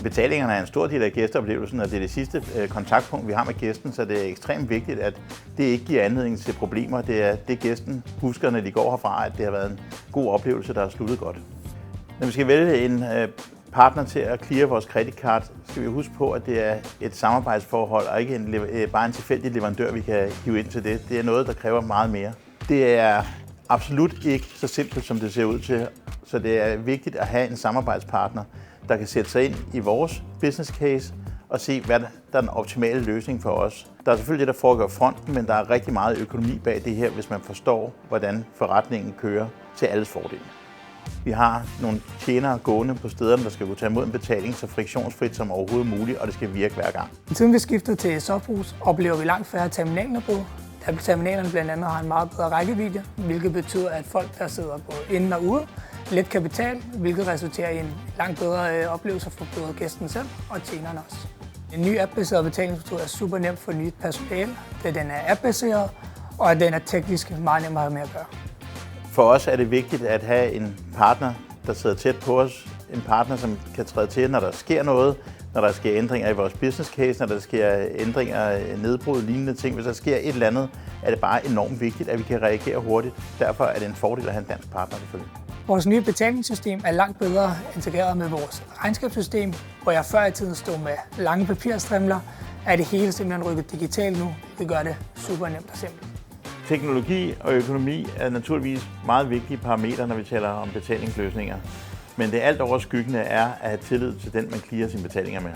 Betalingerne er en stor del af gæsteoplevelsen, og det er det sidste kontaktpunkt, vi har med gæsten, så det er ekstremt vigtigt, at det ikke giver anledning til problemer. Det er det, gæsten husker, når de går herfra, at det har været en god oplevelse, der har sluttet godt. Når vi skal vælge en partner til at cleare vores kreditkort, skal vi huske på, at det er et samarbejdsforhold, og ikke bare en tilfældig leverandør, vi kan hive ind til det. Det er noget, der kræver meget mere. Det er absolut ikke så simpelt, som det ser ud til, så det er vigtigt at have en samarbejdspartner, der kan sætte sig ind i vores business case og se, hvad der er den optimale løsning for os. Der er selvfølgelig det, der foregår fronten, men der er rigtig meget økonomi bag det her, hvis man forstår, hvordan forretningen kører til alles fordel. Vi har nogle tjenere gående på stederne, der skal kunne tage imod en betaling så friktionsfrit som overhovedet muligt, og det skal virke hver gang. Siden vi skiftede til sophus, oplever vi langt færre terminalnedbrud. Da terminalerne blandt andet har en meget bedre rækkevidde, hvilket betyder, at folk, der sidder på inden og ude, let kan betale, hvilket resulterer i en langt bedre oplevelse for både gæsten selv og tjenerne også. En ny appbaseret betalingsmetode er super nemt for nyt personale, da den er appbaseret, og at den er teknisk meget nemmere med at gøre. For os er det vigtigt at have en partner, der sidder tæt på os. En partner, som kan træde til, når der sker noget, når der sker ændringer i vores business case, når der sker ændringer, nedbrud, lignende ting. Hvis der sker et eller andet, er det bare enormt vigtigt, at vi kan reagere hurtigt. Derfor er det en fordel at have en dansk partner selvfølgelig. Vores nye betalingssystem er langt bedre integreret med vores regnskabssystem, hvor jeg før i tiden stod med lange papirstrimler, er det hele simpelthen rykket digitalt nu. Det gør det super nemt og simpelt. Teknologi og økonomi er naturligvis meget vigtige parametre, når vi taler om betalingsløsninger. Men det alt overskyggende er at have tillid til den, man clearer sine betalinger med.